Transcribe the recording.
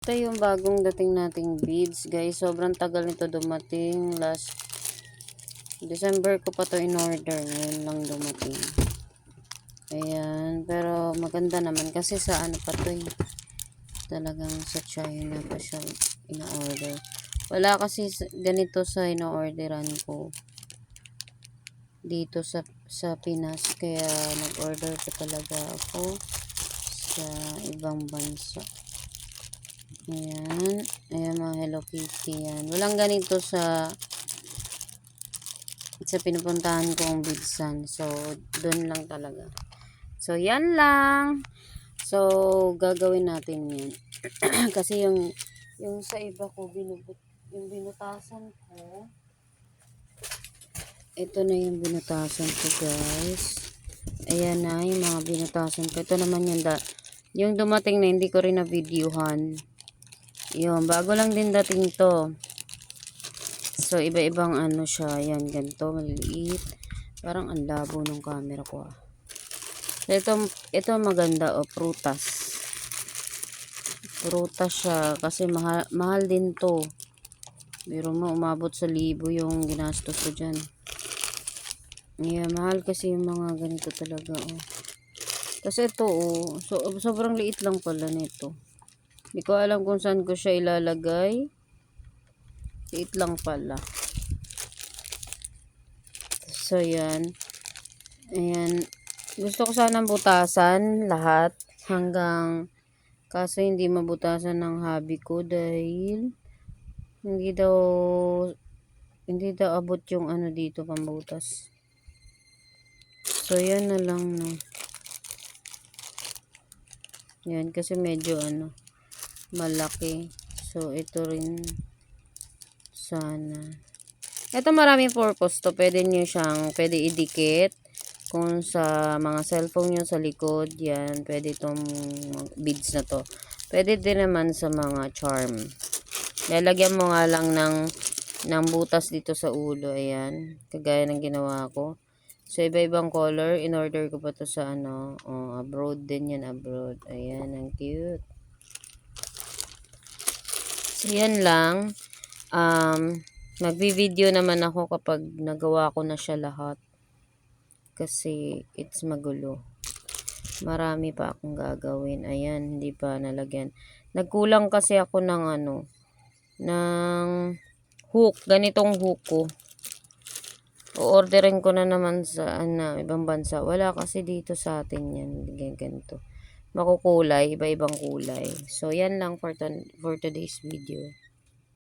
Ito yung bagong dating nating beads, guys. Sobrang tagal nito dumating. Last December ko pa to in order. Ngayon lang dumating. Ayan. Pero maganda naman kasi sa ano pa to eh. Talagang sa China pa siya in-order. Wala kasi ganito sa in-orderan ko dito sa Pinas. Kaya nag-order ko talaga ako sa ibang bansa. Ayan. Ayan mga Hello Kitty yan. Walang ganito sa pinupuntahan kong Bidsan. So, doon lang talaga. So, yan lang. So, gagawin natin yan. Kasi yung sa iba ko, yung binutasan ko, ito na yung binutasan ko, guys. Ayan na, yung mga binutasan ko. Ito naman yung dumating na hindi ko rin na videohan. Yun, bago lang din dating to. So, iba-ibang ano siya. Yan, ganito, maliliit. Parang ang labo ng camera ko ah. So, ito maganda o, prutas. Prutas siya kasi mahal din to. Pero umabot sa 1,000 yung ginastos ko dyan. Yeah, mahal kasi yung mga ganito talaga oh. Kasi ito oh, sobrang liit lang pala nito. Hindi ko alam kung saan ko siya ilalagay. Liit lang pala. So, yan. Ayan. Gusto ko sanang butasan lahat hanggang kaso hindi mabutasan ng hubby ko dahil hindi daw abot yung ano dito pambutas. So, yan na lang no. Yan kasi medyo ano malaki. So, ito rin sana. Ito maraming purpose to. Pwede idikit kung sa mga cellphone nyo sa likod. Yan. Pwede itong beads na to. Pwede din naman sa mga charm. Lalagyan mo nga lang ng butas dito sa ulo. Ayan. Kagaya ng ginawa ko. So, iba-ibang color. In-order ko pa to sa ano. Oh, abroad din yan. Abroad. Ayan. Ang cute. So, yan lang. Magbi-video naman ako kapag nagawa ko na siya lahat. Kasi it's magulo. Marami pa akong gagawin. Ayan, hindi pa nalagyan. Nagkulang kasi ako ng ano, ng hook. Ganitong hook ko. O-orderin ko na naman sa ibang bansa. Wala kasi dito sa atin yan. Ganito. Makukulay, iba-ibang kulay. So, yan lang for today's video.